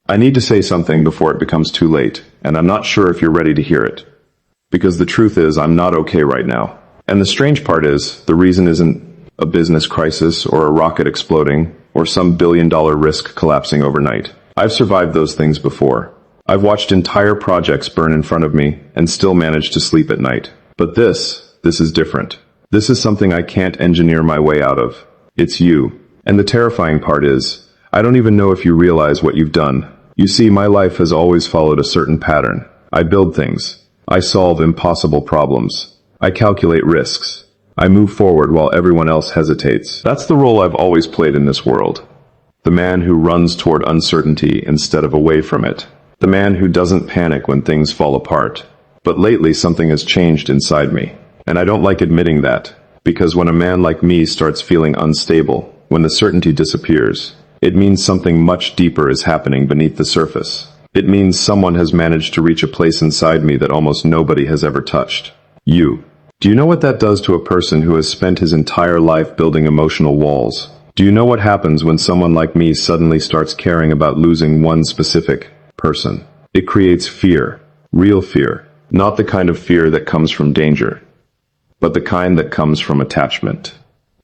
I need to say something before it becomes too late, and I'm not sure if you're ready to hear it. Because the truth is, I'm not okay right now. And the strange part is, the reason isn't a business crisis or a rocket exploding or some billion-dollar risk collapsing overnight. I've survived those things before. I've watched entire projects burn in front of me and still managed to sleep at night. But this is different. This is something I can't engineer my way out of. It's you. And the terrifying part is, I don't even know if you realize what you've done. You see, my life has always followed a certain pattern. I build things. I solve impossible problems. I calculate risks. I move forward while everyone else hesitates. That's the role I've always played in this world. The man who runs toward uncertainty instead of away from it. The man who doesn't panic when things fall apart. But lately something has changed inside me. And I don't like admitting that. Because when a man like me starts feeling unstable, when the certainty disappears, it means something much deeper is happening beneath the surface. It means someone has managed to reach a place inside me that almost nobody has ever touched. You. Do you know what that does to a person who has spent his entire life building emotional walls? Do you know what happens when someone like me suddenly starts caring about losing one specific person? It creates fear. Real fear. Not the kind of fear that comes from danger, but the kind that comes from attachment.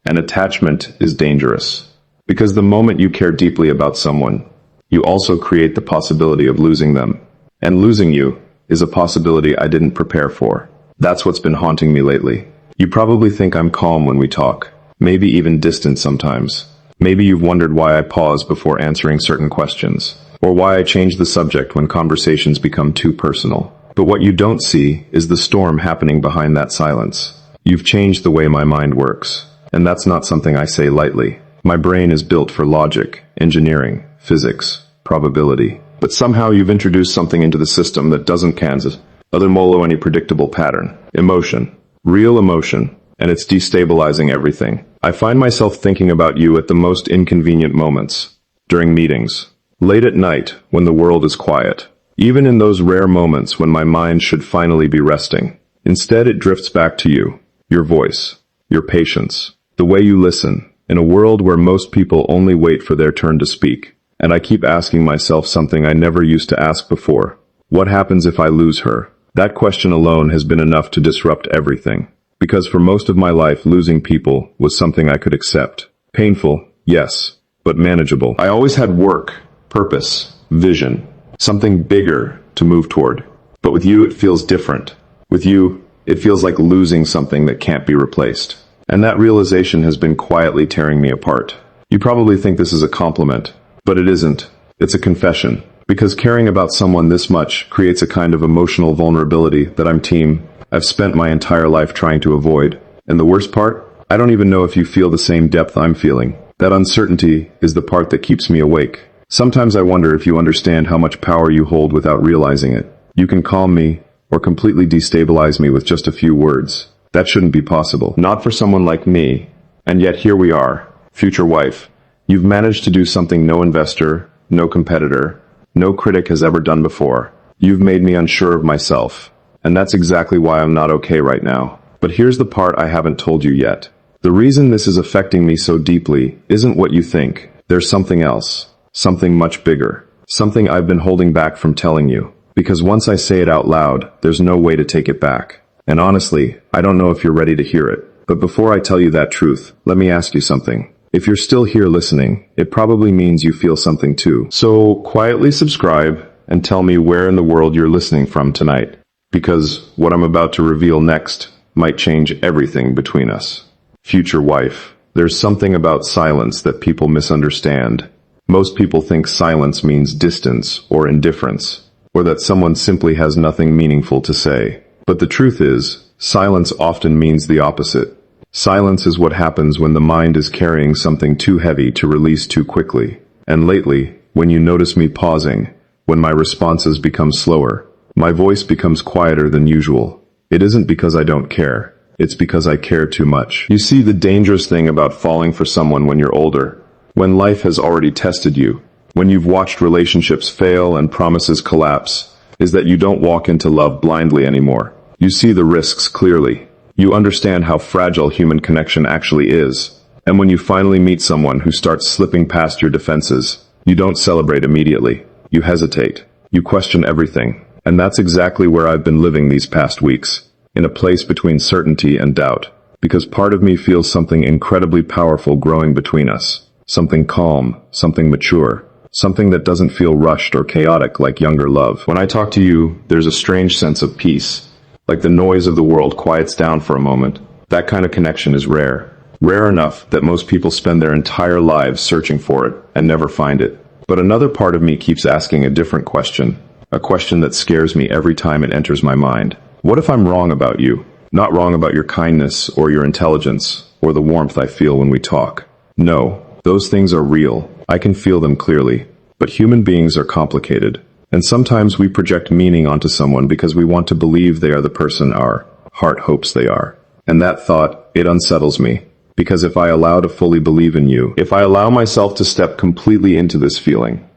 And attachment is dangerous. Because the moment you care deeply about someone, you also create the possibility of losing them. And losing you is a possibility I didn't prepare for. That's what's been haunting me lately. You probably think I'm calm when we talk, maybe even distant sometimes. Maybe you've wondered why I pause before answering certain questions, or why I change the subject when conversations become too personal. But what you don't see is the storm happening behind that silence. You've changed the way my mind works, and that's not something I say lightly. My brain is built for logic, engineering, physics, probability. But somehow you've introduced something into the system that doesn't follow any predictable pattern. Emotion. Real emotion. And it's destabilizing everything. I find myself thinking about you at the most inconvenient moments. During meetings. Late at night, when the world is quiet. Even in those rare moments when my mind should finally be resting. Instead, it drifts back to you. Your voice. Your patience. The way you listen. In a world where most people only wait for their turn to speak. And I keep asking myself something I never used to ask before. What happens if I lose her? That question alone has been enough to disrupt everything. Because for most of my life, losing people was something I could accept. Painful, yes, but manageable. I always had work, purpose, vision, something bigger to move toward. But with you, it feels different. With you, it feels like losing something that can't be replaced. And that realization has been quietly tearing me apart. You probably think this is a compliment, but it isn't. It's a confession. Because caring about someone this much creates a kind of emotional vulnerability that I've spent my entire life trying to avoid. And the worst part? I don't even know if you feel the same depth I'm feeling. That uncertainty is the part that keeps me awake. Sometimes I wonder if you understand how much power you hold without realizing it. You can calm me or completely destabilize me with just a few words. That shouldn't be possible. Not for someone like me. And yet here we are, future wife. You've managed to do something no investor, no competitor, no critic has ever done before. You've made me unsure of myself. And that's exactly why I'm not okay right now. But here's the part I haven't told you yet. The reason this is affecting me so deeply isn't what you think. There's something else. Something much bigger. Something I've been holding back from telling you. Because once I say it out loud, there's no way to take it back. And honestly, I don't know if you're ready to hear it. But before I tell you that truth, let me ask you something. If you're still here listening, it probably means you feel something too. So quietly subscribe and tell me where in the world you're listening from tonight. Because what I'm about to reveal next might change everything between us. Future wife, there's something about silence that people misunderstand. Most people think silence means distance or indifference, or that someone simply has nothing meaningful to say. But the truth is, silence often means the opposite. Silence is what happens when the mind is carrying something too heavy to release too quickly. And lately, when you notice me pausing, when my responses become slower, my voice becomes quieter than usual, it isn't because I don't care. It's because I care too much. You see, the dangerous thing about falling for someone when you're older, when life has already tested you, when you've watched relationships fail and promises collapse, is that you don't walk into love blindly anymore. You see the risks clearly. You understand how fragile human connection actually is. And when you finally meet someone who starts slipping past your defenses, you don't celebrate immediately. You hesitate. You question everything. And that's exactly where I've been living these past weeks, in a place between certainty and doubt. Because part of me feels something incredibly powerful growing between us. Something calm, something mature, something that doesn't feel rushed or chaotic like younger love. When I talk to you, there's a strange sense of peace. Like the noise of the world quiets down for a moment. That kind of connection is rare. Rare enough that most people spend their entire lives searching for it and never find it. But another part of me keeps asking a different question. A question that scares me every time it enters my mind. What if I'm wrong about you? Not wrong about your kindness or your intelligence or the warmth I feel when we talk. No, those things are real. I can feel them clearly. But human beings are complicated. And sometimes we project meaning onto someone because we want to believe they are the person our heart hopes they are. And that thought, it unsettles me. Because if I allow to fully believe in you, if I allow myself to step completely into this feeling,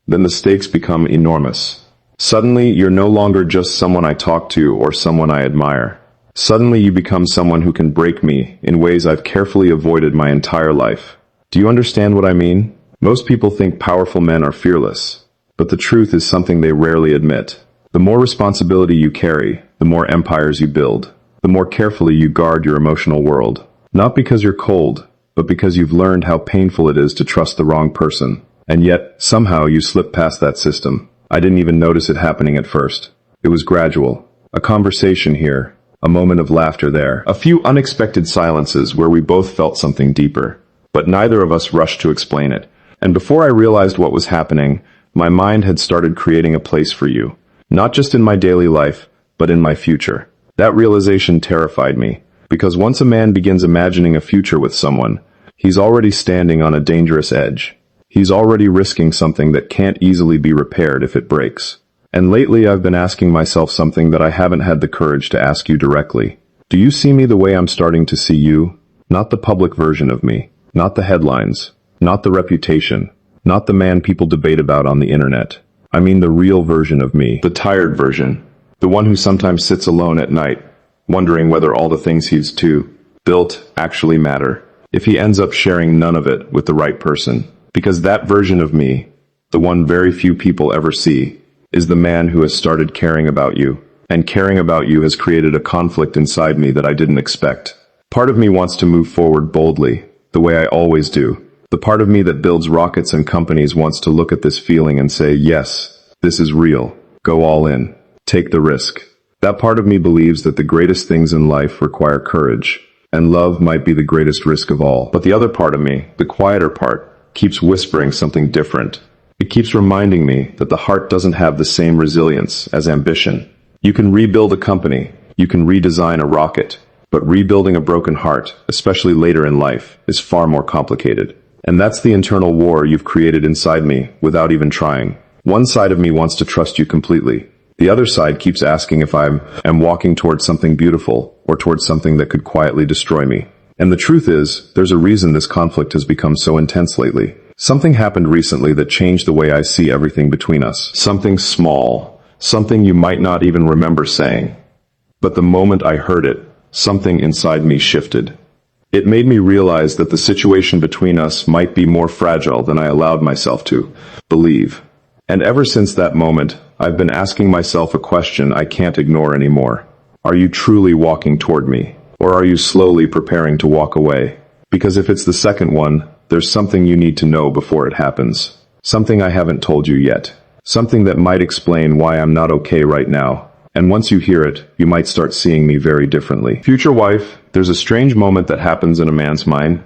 then the stakes become enormous. Suddenly, you're no longer just someone I talk to or someone I admire. Suddenly, you become someone who can break me in ways I've carefully avoided my entire life. Do you understand what I mean? Most people think powerful men are fearless. But the truth is something they rarely admit. The more responsibility you carry, the more empires you build. The more carefully you guard your emotional world. Not because you're cold, but because you've learned how painful it is to trust the wrong person. And yet, somehow you slip past that system. I didn't even notice it happening at first. It was gradual. A conversation here, a moment of laughter there, a few unexpected silences where we both felt something deeper. But neither of us rushed to explain it. And before I realized what was happening, my mind had started creating a place for you. Not just in my daily life, but in my future. That realization terrified me. Because once a man begins imagining a future with someone, he's already standing on a dangerous edge. He's already risking something that can't easily be repaired if it breaks. And lately I've been asking myself something that I haven't had the courage to ask you directly. Do you see me the way I'm starting to see you? Not the public version of me. Not the headlines. Not the reputation. Not the man people debate about on the internet. I mean the real version of me. The tired version. The one who sometimes sits alone at night, wondering whether all the things he's built actually matter. If he ends up sharing none of it with the right person. Because that version of me, the one very few people ever see, is the man who has started caring about you. And caring about you has created a conflict inside me that I didn't expect. Part of me wants to move forward boldly, the way I always do. The part of me that builds rockets and companies wants to look at this feeling and say, yes, this is real. Go all in. Take the risk. That part of me believes that the greatest things in life require courage, and love might be the greatest risk of all. But the other part of me, the quieter part, keeps whispering something different. It keeps reminding me that the heart doesn't have the same resilience as ambition. You can rebuild a company, you can redesign a rocket, but rebuilding a broken heart, especially later in life, is far more complicated. And that's the internal war you've created inside me without even trying. One side of me wants to trust you completely. The other side keeps asking if I am walking towards something beautiful or towards something that could quietly destroy me. And the truth is, there's a reason this conflict has become so intense lately. Something happened recently that changed the way I see everything between us. Something small, something you might not even remember saying. But the moment I heard it, something inside me shifted. It made me realize that the situation between us might be more fragile than I allowed myself to believe. And ever since that moment, I've been asking myself a question I can't ignore anymore. Are you truly walking toward me? Or are you slowly preparing to walk away? Because if it's the second one, there's something you need to know before it happens. Something I haven't told you yet. Something that might explain why I'm not okay right now. And once you hear it, you might start seeing me very differently. Future wife, there's a strange moment that happens in a man's mind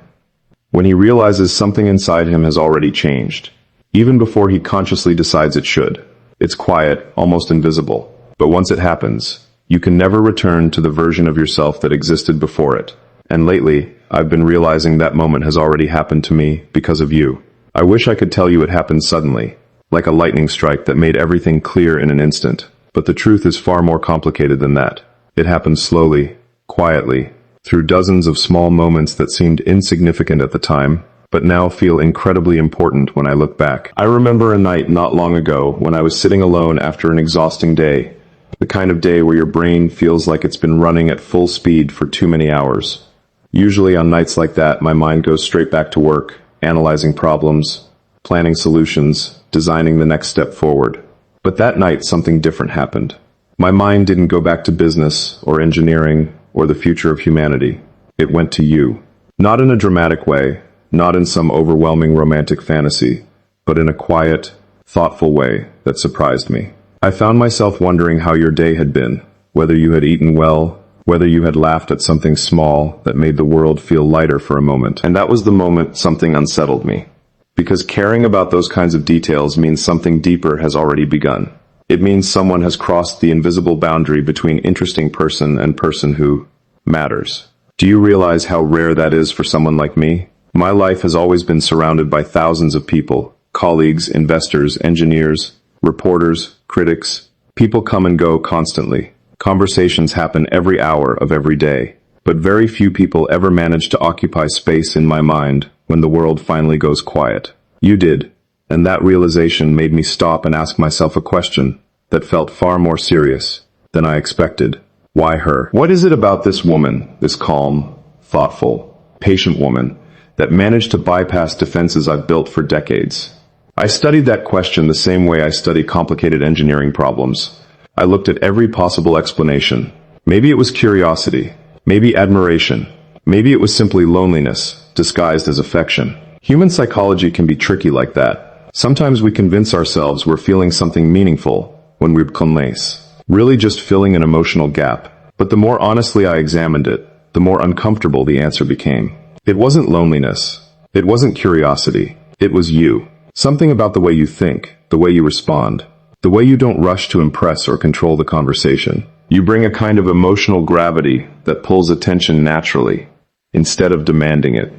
when he realizes something inside him has already changed. Even before he consciously decides it should. It's quiet, almost invisible. But once it happens, you can never return to the version of yourself that existed before it. And lately, I've been realizing that moment has already happened to me because of you. I wish I could tell you it happened suddenly, like a lightning strike that made everything clear in an instant. But the truth is far more complicated than that. It happened slowly, quietly, through dozens of small moments that seemed insignificant at the time, but now feel incredibly important when I look back. I remember a night not long ago when I was sitting alone after an exhausting day, the kind of day where your brain feels like it's been running at full speed for too many hours. Usually on nights like that, my mind goes straight back to work, analyzing problems, planning solutions, designing the next step forward. But that night, something different happened. My mind didn't go back to business or engineering or the future of humanity. It went to you. Not in a dramatic way, not in some overwhelming romantic fantasy, but in a quiet, thoughtful way that surprised me. I found myself wondering how your day had been, whether you had eaten well, whether you had laughed at something small that made the world feel lighter for a moment. And that was the moment something unsettled me. Because caring about those kinds of details means something deeper has already begun. It means someone has crossed the invisible boundary between interesting person and person who matters. Do you realize how rare that is for someone like me? My life has always been surrounded by thousands of people, colleagues, investors, engineers, reporters, critics. People come and go constantly. Conversations happen every hour of every day. But very few people ever manage to occupy space in my mind when the world finally goes quiet. You did, and that realization made me stop and ask myself a question that felt far more serious than I expected. Why her? What is it about this woman, this calm, thoughtful, patient woman, that managed to bypass defenses I've built for decades? I studied that question the same way I study complicated engineering problems. I looked at every possible explanation. Maybe it was curiosity, maybe admiration, maybe it was simply loneliness, disguised as affection. Human psychology can be tricky like that. Sometimes we convince ourselves we're feeling something meaningful when we're clueless, really just filling an emotional gap. But the more honestly I examined it, the more uncomfortable the answer became. It wasn't loneliness. It wasn't curiosity. It was you. Something about the way you think, the way you respond, the way you don't rush to impress or control the conversation. You bring a kind of emotional gravity that pulls attention naturally, instead of demanding it.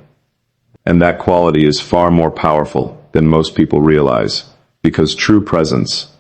And that quality is far more powerful than most people realize, because true presence,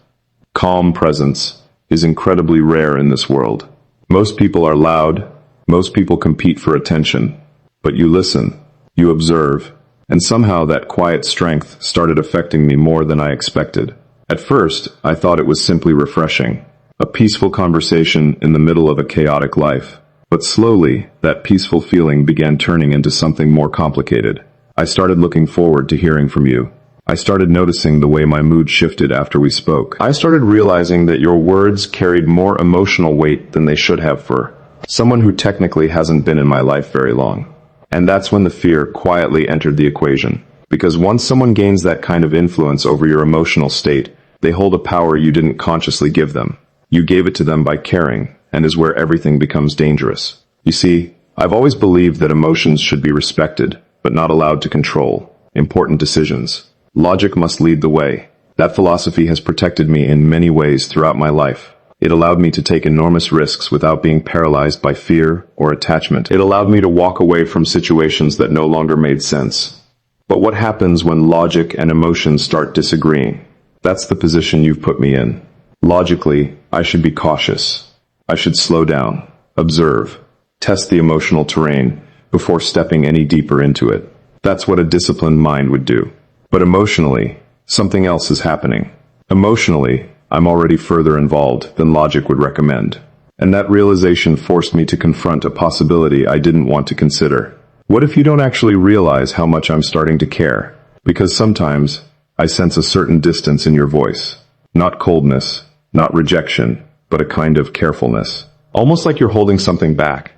calm presence, is incredibly rare in this world. Most people are loud, most people compete for attention, but you listen, you observe, and somehow that quiet strength started affecting me more than I expected. At first, I thought it was simply refreshing, a peaceful conversation in the middle of a chaotic life. But slowly, that peaceful feeling began turning into something more complicated. I started looking forward to hearing from you. I started noticing the way my mood shifted after we spoke. I started realizing that your words carried more emotional weight than they should have for someone who technically hasn't been in my life very long. And that's when the fear quietly entered the equation. Because once someone gains that kind of influence over your emotional state, they hold a power you didn't consciously give them. You gave it to them by caring, and is where everything becomes dangerous. You see, I've always believed that emotions should be respected, but not allowed to control important decisions. Logic must lead the way. That philosophy has protected me in many ways throughout my life. It allowed me to take enormous risks without being paralyzed by fear or attachment. It allowed me to walk away from situations that no longer made sense. But what happens when logic and emotion start disagreeing? That's the position you've put me in. Logically, I should be cautious. I should slow down, observe, test the emotional terrain before stepping any deeper into it. That's what a disciplined mind would do. But emotionally, something else is happening. Emotionally, I'm already further involved than logic would recommend. And that realization forced me to confront a possibility I didn't want to consider. What if you don't actually realize how much I'm starting to care? Because sometimes I sense a certain distance in your voice. Not coldness, not rejection, but a kind of carefulness. Almost like you're holding something back.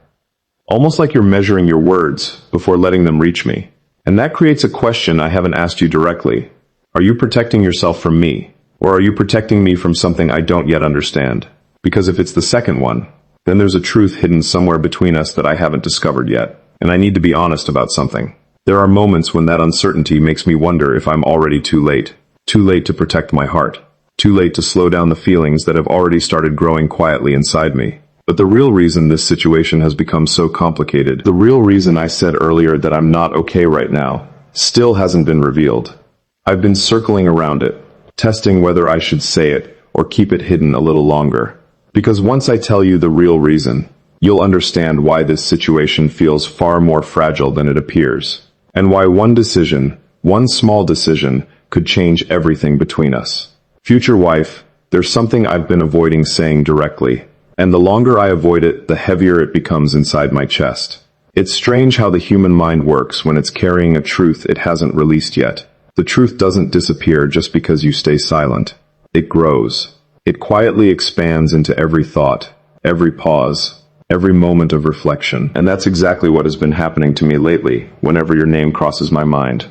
Almost like you're measuring your words before letting them reach me. And that creates a question I haven't asked you directly. Are you protecting yourself from me? Or are you protecting me from something I don't yet understand? Because if it's the second one, then there's a truth hidden somewhere between us that I haven't discovered yet. And I need to be honest about something. There are moments when that uncertainty makes me wonder if I'm already too late. Too late to protect my heart. Too late to slow down the feelings that have already started growing quietly inside me. But the real reason this situation has become so complicated, the real reason I said earlier that I'm not okay right now, still hasn't been revealed. I've been circling around it, testing whether I should say it or keep it hidden a little longer. Because once I tell you the real reason, you'll understand why this situation feels far more fragile than it appears. And why one decision, one small decision, could change everything between us. Future wife, there's something I've been avoiding saying directly. And the longer I avoid it, the heavier it becomes inside my chest. It's strange how the human mind works when it's carrying a truth it hasn't released yet. The truth doesn't disappear just because you stay silent. It grows. It quietly expands into every thought, every pause, every moment of reflection. And that's exactly what has been happening to me lately, whenever your name crosses my mind.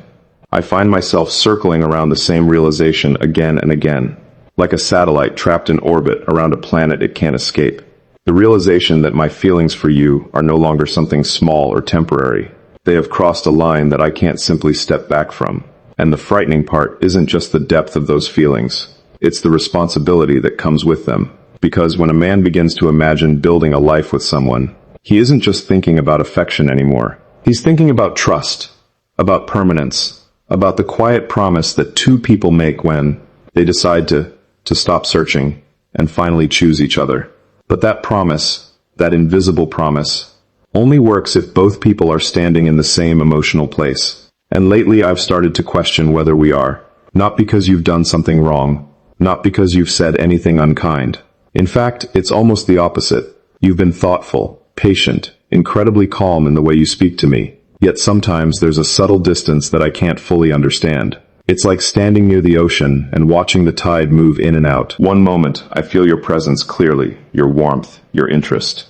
I find myself circling around the same realization again and again, like a satellite trapped in orbit around a planet it can't escape. The realization that my feelings for you are no longer something small or temporary. They have crossed a line that I can't simply step back from. And the frightening part isn't just the depth of those feelings. It's the responsibility that comes with them. Because when a man begins to imagine building a life with someone, he isn't just thinking about affection anymore. He's thinking about trust, about permanence, about the quiet promise that two people make when they decide to stop searching and finally choose each other. But that promise, that invisible promise, only works if both people are standing in the same emotional place. And lately I've started to question whether we are. Not because you've done something wrong, not because you've said anything unkind. In fact, it's almost the opposite. You've been thoughtful, patient, incredibly calm in the way you speak to me. Yet sometimes there's a subtle distance that I can't fully understand. It's like standing near the ocean and watching the tide move in and out. One moment, I feel your presence clearly, your warmth, your interest,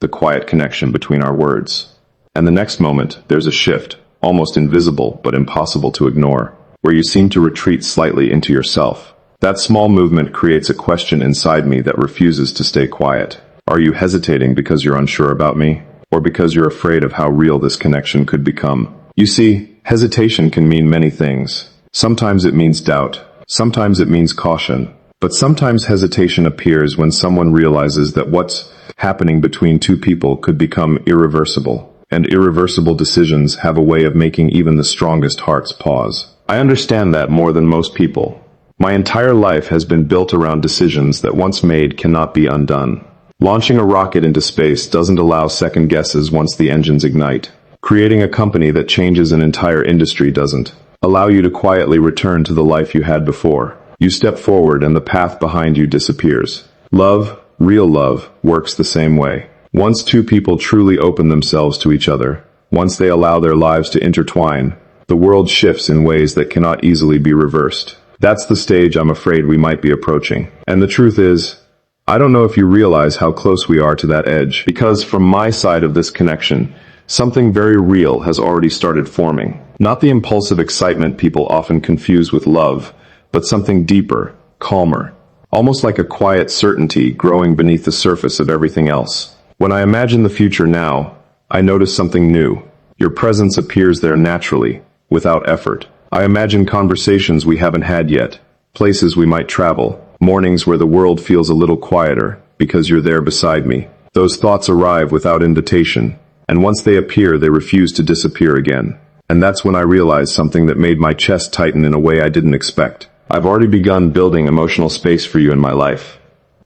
the quiet connection between our words. And the next moment, there's a shift, almost invisible but impossible to ignore, where you seem to retreat slightly into yourself. That small movement creates a question inside me that refuses to stay quiet. Are you hesitating because you're unsure about me? Or because you're afraid of how real this connection could become? You see, hesitation can mean many things. Sometimes it means doubt. Sometimes it means caution. But sometimes hesitation appears when someone realizes that what's happening between two people could become irreversible. And irreversible decisions have a way of making even the strongest hearts pause. I understand that more than most people. My entire life has been built around decisions that once made cannot be undone. Launching a rocket into space doesn't allow second guesses once the engines ignite. Creating a company that changes an entire industry doesn't allow you to quietly return to the life you had before. You step forward and the path behind you disappears. Love, real love, works the same way. Once two people truly open themselves to each other, once they allow their lives to intertwine, the world shifts in ways that cannot easily be reversed. That's the stage I'm afraid we might be approaching. And the truth is, I don't know if you realize how close we are to that edge, because from my side of this connection, something very real has already started forming. Not the impulsive excitement people often confuse with love, but something deeper, calmer, almost like a quiet certainty growing beneath the surface of everything else. When I imagine the future now, I notice something new. Your presence appears there naturally, without effort. I imagine conversations we haven't had yet, places we might travel, mornings where the world feels a little quieter, because you're there beside me. Those thoughts arrive without invitation, and once they appear, they refuse to disappear again. And that's when I realized something that made my chest tighten in a way I didn't expect. I've already begun building emotional space for you in my life.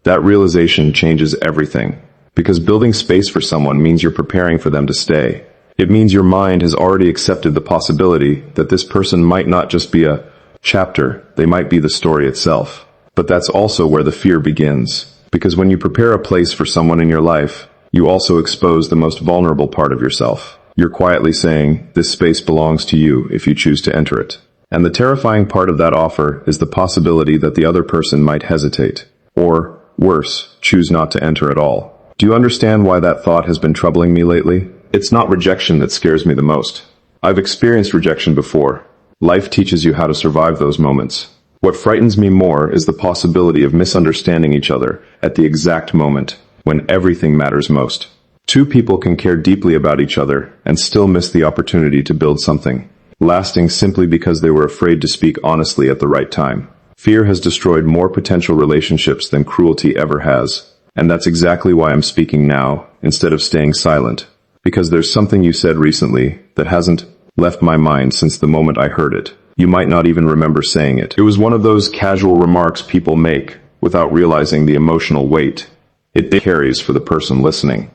That realization changes everything, because building space for someone means you're preparing for them to stay. It means your mind has already accepted the possibility that this person might not just be a chapter, they might be the story itself. But that's also where the fear begins, because when you prepare a place for someone in your life, you also expose the most vulnerable part of yourself. You're quietly saying, this space belongs to you if you choose to enter it. And the terrifying part of that offer is the possibility that the other person might hesitate, or, worse, choose not to enter at all. Do you understand why that thought has been troubling me lately? It's not rejection that scares me the most. I've experienced rejection before. Life teaches you how to survive those moments. What frightens me more is the possibility of misunderstanding each other at the exact moment when everything matters most. Two people can care deeply about each other and still miss the opportunity to build something lasting simply because they were afraid to speak honestly at the right time. Fear has destroyed more potential relationships than cruelty ever has. And that's exactly why I'm speaking now, instead of staying silent. Because there's something you said recently that hasn't left my mind since the moment I heard it. You might not even remember saying it. It was one of those casual remarks people make without realizing the emotional weight it carries for the person listening.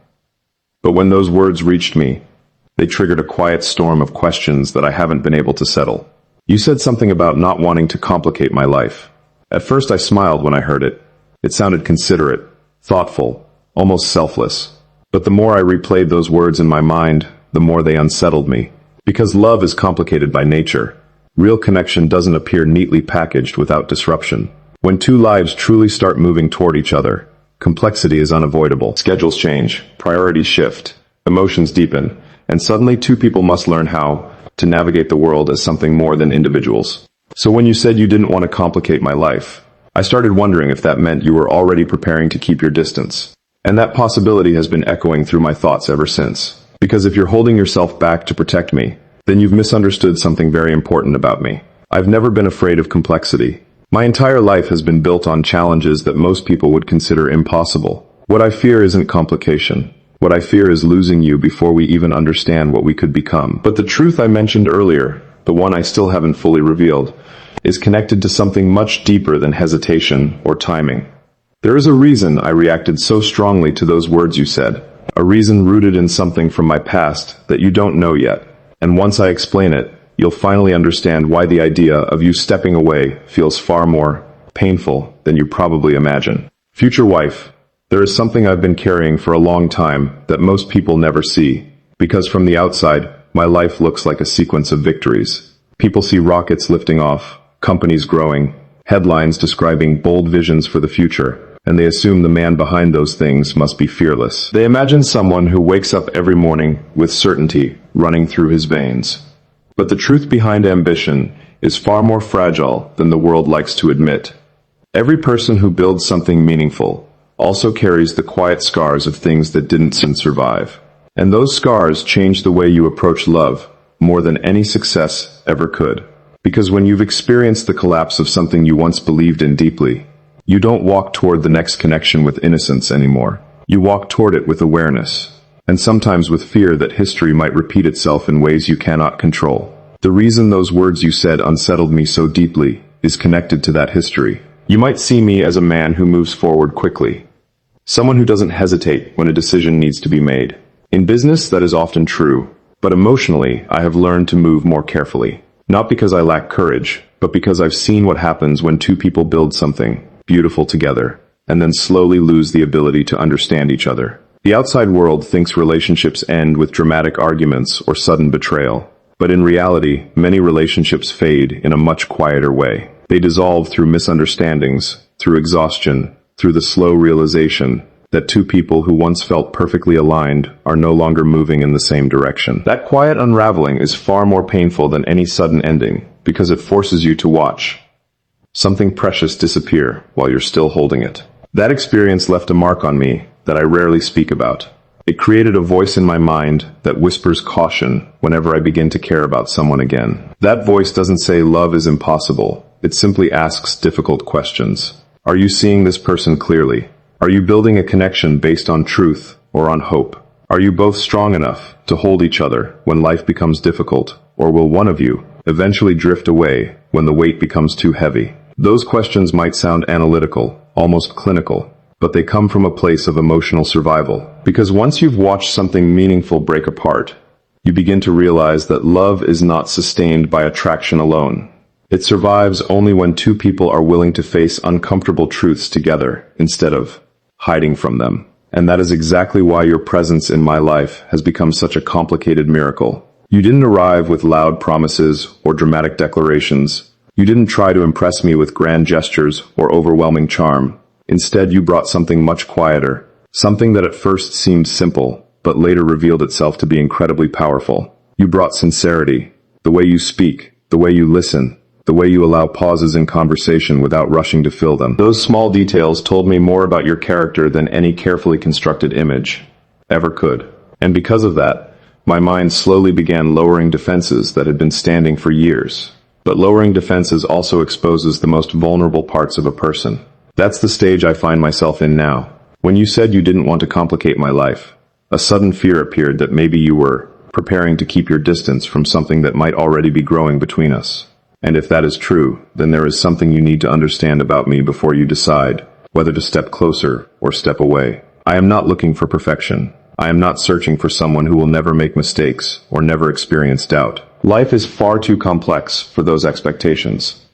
But when those words reached me, they triggered a quiet storm of questions that I haven't been able to settle. You said something about not wanting to complicate my life. At first I smiled when I heard it. It sounded considerate, thoughtful, almost selfless. But the more I replayed those words in my mind, the more they unsettled me. Because love is complicated by nature. Real connection doesn't appear neatly packaged without disruption. When two lives truly start moving toward each other, complexity is unavoidable. Schedules change, priorities shift, emotions deepen, and suddenly two people must learn how to navigate the world as something more than individuals. So when you said you didn't want to complicate my life, I started wondering if that meant you were already preparing to keep your distance. And that possibility has been echoing through my thoughts ever since. Because if you're holding yourself back to protect me, then you've misunderstood something very important about me. I've never been afraid of complexity. My entire life has been built on challenges that most people would consider impossible. What I fear isn't complication. What I fear is losing you before we even understand what we could become. But the truth I mentioned earlier, the one I still haven't fully revealed, is connected to something much deeper than hesitation or timing. There is a reason I reacted so strongly to those words you said, a reason rooted in something from my past that you don't know yet. And once I explain it, you'll finally understand why the idea of you stepping away feels far more painful than you probably imagine. Future wife, there is something I've been carrying for a long time that most people never see, because from the outside, my life looks like a sequence of victories. People see rockets lifting off, companies growing, headlines describing bold visions for the future, and they assume the man behind those things must be fearless. They imagine someone who wakes up every morning with certainty running through his veins. But the truth behind ambition is far more fragile than the world likes to admit. Every person who builds something meaningful also carries the quiet scars of things that didn't survive. And those scars change the way you approach love more than any success ever could. Because when you've experienced the collapse of something you once believed in deeply, you don't walk toward the next connection with innocence anymore. You walk toward it with awareness, and sometimes with fear that history might repeat itself in ways you cannot control. The reason those words you said unsettled me so deeply is connected to that history. You might see me as a man who moves forward quickly, someone who doesn't hesitate when a decision needs to be made. In business, that is often true, but emotionally, I have learned to move more carefully. Not because I lack courage, but because I've seen what happens when two people build something beautiful together, and then slowly lose the ability to understand each other. The outside world thinks relationships end with dramatic arguments or sudden betrayal. But in reality, many relationships fade in a much quieter way. They dissolve through misunderstandings, through exhaustion, through the slow realization that two people who once felt perfectly aligned are no longer moving in the same direction. That quiet unraveling is far more painful than any sudden ending, because it forces you to watch something precious disappear while you're still holding it. That experience left a mark on me that I rarely speak about. It created a voice in my mind that whispers caution whenever I begin to care about someone again. That voice doesn't say love is impossible. It simply asks difficult questions. Are you seeing this person clearly? Are you building a connection based on truth or on hope? Are you both strong enough to hold each other when life becomes difficult, or will one of you eventually drift away when the weight becomes too heavy? Those questions might sound analytical, almost clinical, but they come from a place of emotional survival. Because once you've watched something meaningful break apart, you begin to realize that love is not sustained by attraction alone. It survives only when two people are willing to face uncomfortable truths together instead of hiding from them. And that is exactly why your presence in my life has become such a complicated miracle. You didn't arrive with loud promises or dramatic declarations. You didn't try to impress me with grand gestures or overwhelming charm. Instead, you brought something much quieter, something that at first seemed simple, but later revealed itself to be incredibly powerful. You brought sincerity, the way you speak, the way you listen, the way you allow pauses in conversation without rushing to fill them. Those small details told me more about your character than any carefully constructed image ever could. And because of that, my mind slowly began lowering defenses that had been standing for years. But lowering defenses also exposes the most vulnerable parts of a person. That's the stage I find myself in now. When you said you didn't want to complicate my life, a sudden fear appeared that maybe you were preparing to keep your distance from something that might already be growing between us. And if that is true, then there is something you need to understand about me before you decide whether to step closer or step away. I am not looking for perfection. I am not searching for someone who will never make mistakes or never experience doubt. Life is far too complex for those expectations.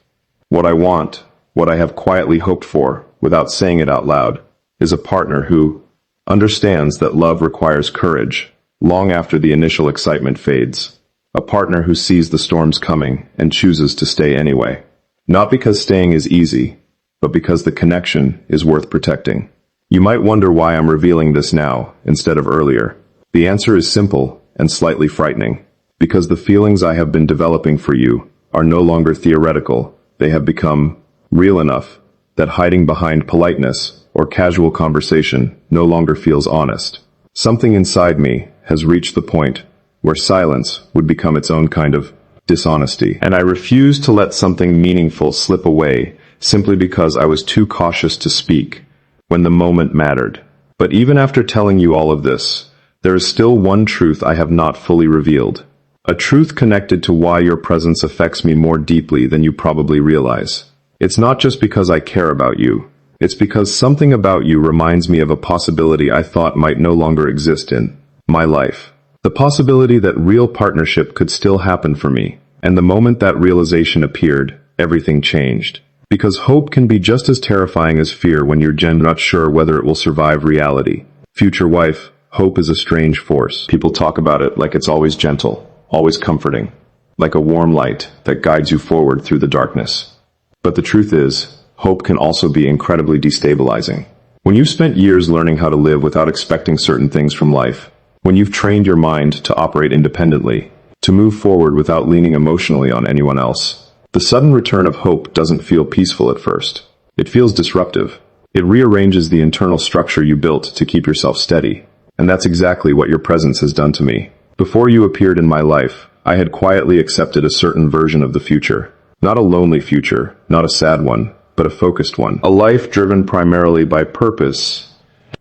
What I want, what I have quietly hoped for, without saying it out loud, is a partner who understands that love requires courage long after the initial excitement fades. A partner who sees the storms coming and chooses to stay anyway. Not because staying is easy, but because the connection is worth protecting. You might wonder why I'm revealing this now instead of earlier. The answer is simple and slightly frightening. Because the feelings I have been developing for you are no longer theoretical. They have become real enough that hiding behind politeness or casual conversation no longer feels honest. Something inside me has reached the point where silence would become its own kind of dishonesty, and I refuse to let something meaningful slip away simply because I was too cautious to speak when the moment mattered. But even after telling you all of this, there is still one truth I have not fully revealed. A truth connected to why your presence affects me more deeply than you probably realize. It's not just because I care about you. It's because something about you reminds me of a possibility I thought might no longer exist in my life. The possibility that real partnership could still happen for me. And the moment that realization appeared, everything changed. Because hope can be just as terrifying as fear when you're not sure whether it will survive reality. Future wife, hope is a strange force. People talk about it like it's always gentle, always comforting, like a warm light that guides you forward through the darkness. But the truth is, hope can also be incredibly destabilizing. When you've spent years learning how to live without expecting certain things from life, when you've trained your mind to operate independently, to move forward without leaning emotionally on anyone else, the sudden return of hope doesn't feel peaceful at first. It feels disruptive. It rearranges the internal structure you built to keep yourself steady. And that's exactly what your presence has done to me. Before you appeared in my life, I had quietly accepted a certain version of the future. Not a lonely future, not a sad one, but a focused one. A life driven primarily by purpose,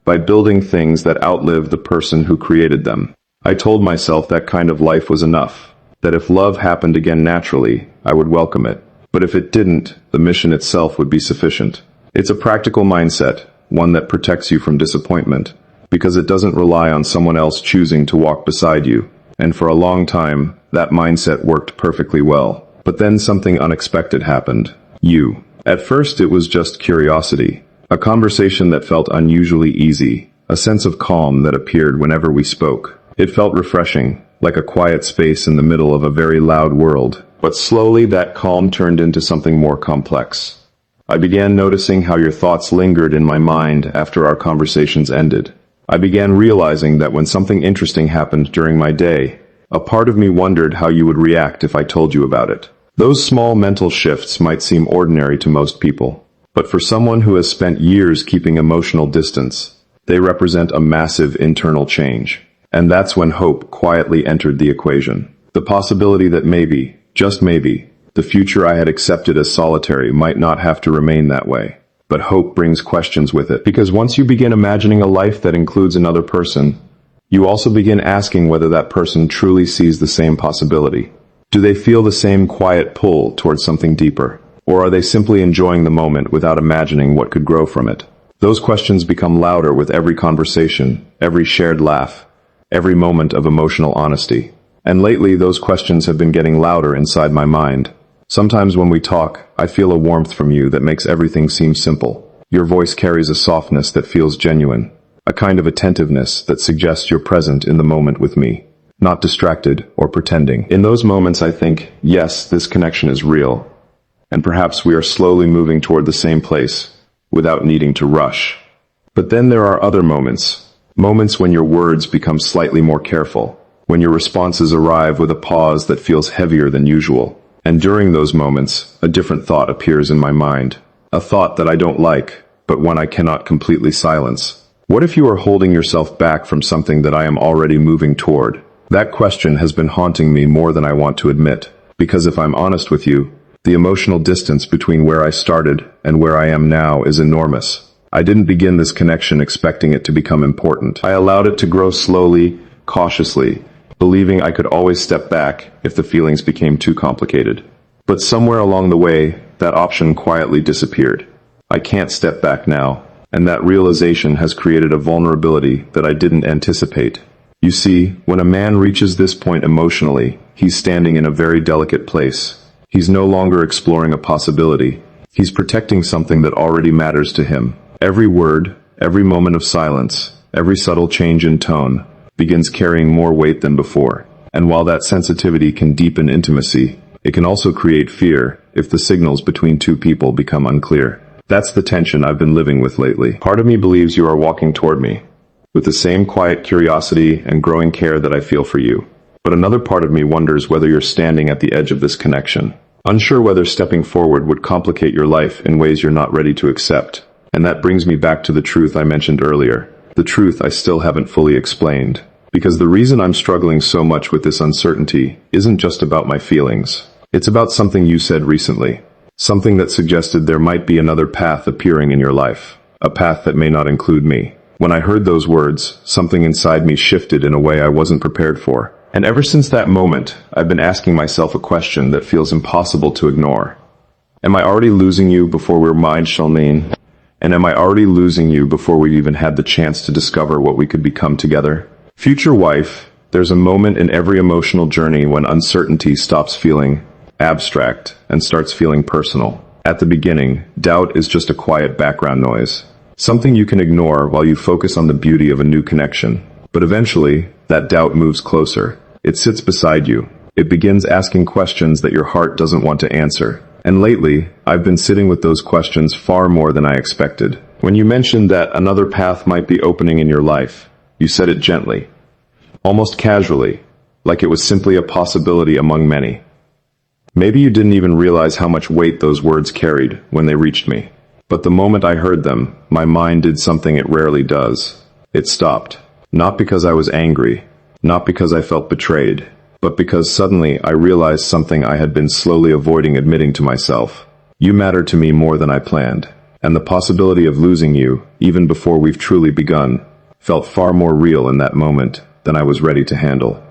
by building things that outlive the person who created them. I told myself that kind of life was enough, that if love happened again naturally, I would welcome it. But if it didn't, the mission itself would be sufficient. It's a practical mindset, one that protects you from disappointment, because it doesn't rely on someone else choosing to walk beside you. And for a long time, that mindset worked perfectly well. But then something unexpected happened. You. At first it was just curiosity. A conversation that felt unusually easy. A sense of calm that appeared whenever we spoke. It felt refreshing, like a quiet space in the middle of a very loud world. But slowly that calm turned into something more complex. I began noticing how your thoughts lingered in my mind after our conversations ended. I began realizing that when something interesting happened during my day, a part of me wondered how you would react if I told you about it. Those small mental shifts might seem ordinary to most people, but for someone who has spent years keeping emotional distance, they represent a massive internal change. And that's when hope quietly entered the equation. The possibility that maybe, just maybe, the future I had accepted as solitary might not have to remain that way. But hope brings questions with it, because once you begin imagining a life that includes another person, you also begin asking whether that person truly sees the same possibility. Do they feel the same quiet pull towards something deeper? Or are they simply enjoying the moment without imagining what could grow from it? Those questions become louder with every conversation, every shared laugh, every moment of emotional honesty. And lately those questions have been getting louder inside my mind. Sometimes when we talk, I feel a warmth from you that makes everything seem simple. Your voice carries a softness that feels genuine, a kind of attentiveness that suggests you're present in the moment with me, not distracted or pretending. In those moments I think, yes, this connection is real, and perhaps we are slowly moving toward the same place, without needing to rush. But then there are other moments when your words become slightly more careful, when your responses arrive with a pause that feels heavier than usual. And during those moments, a different thought appears in my mind. A thought that I don't like, but one I cannot completely silence. What if you are holding yourself back from something that I am already moving toward? That question has been haunting me more than I want to admit, because if I'm honest with you, the emotional distance between where I started and where I am now is enormous. I didn't begin this connection expecting it to become important. I allowed it to grow slowly, cautiously, believing I could always step back if the feelings became too complicated. But somewhere along the way, that option quietly disappeared. I can't step back now, and that realization has created a vulnerability that I didn't anticipate. You see, when a man reaches this point emotionally, he's standing in a very delicate place. He's no longer exploring a possibility. He's protecting something that already matters to him. Every word, every moment of silence, every subtle change in tone, begins carrying more weight than before. And while that sensitivity can deepen intimacy, it can also create fear if the signals between two people become unclear. That's the tension I've been living with lately. Part of me believes you are walking toward me, with the same quiet curiosity and growing care that I feel for you. But another part of me wonders whether you're standing at the edge of this connection, unsure whether stepping forward would complicate your life in ways you're not ready to accept. And that brings me back to the truth I mentioned earlier, the truth I still haven't fully explained. Because the reason I'm struggling so much with this uncertainty isn't just about my feelings. It's about something you said recently, something that suggested there might be another path appearing in your life, a path that may not include me. When I heard those words, something inside me shifted in a way I wasn't prepared for. And ever since that moment, I've been asking myself a question that feels impossible to ignore. Am I already losing you before we're mine, Shalmeen? And am I already losing you before we've even had the chance to discover what we could become together? Future wife, there's a moment in every emotional journey when uncertainty stops feeling abstract and starts feeling personal. At the beginning, doubt is just a quiet background noise, something you can ignore while you focus on the beauty of a new connection. But eventually, that doubt moves closer. It sits beside you. It begins asking questions that your heart doesn't want to answer. And lately, I've been sitting with those questions far more than I expected. When you mentioned that another path might be opening in your life, you said it gently, almost casually, like it was simply a possibility among many. Maybe you didn't even realize how much weight those words carried when they reached me. But the moment I heard them, my mind did something it rarely does. It stopped. Not because I was angry, not because I felt betrayed, but because suddenly I realized something I had been slowly avoiding admitting to myself. You matter to me more than I planned, and the possibility of losing you, even before we've truly begun, felt far more real in that moment than I was ready to handle.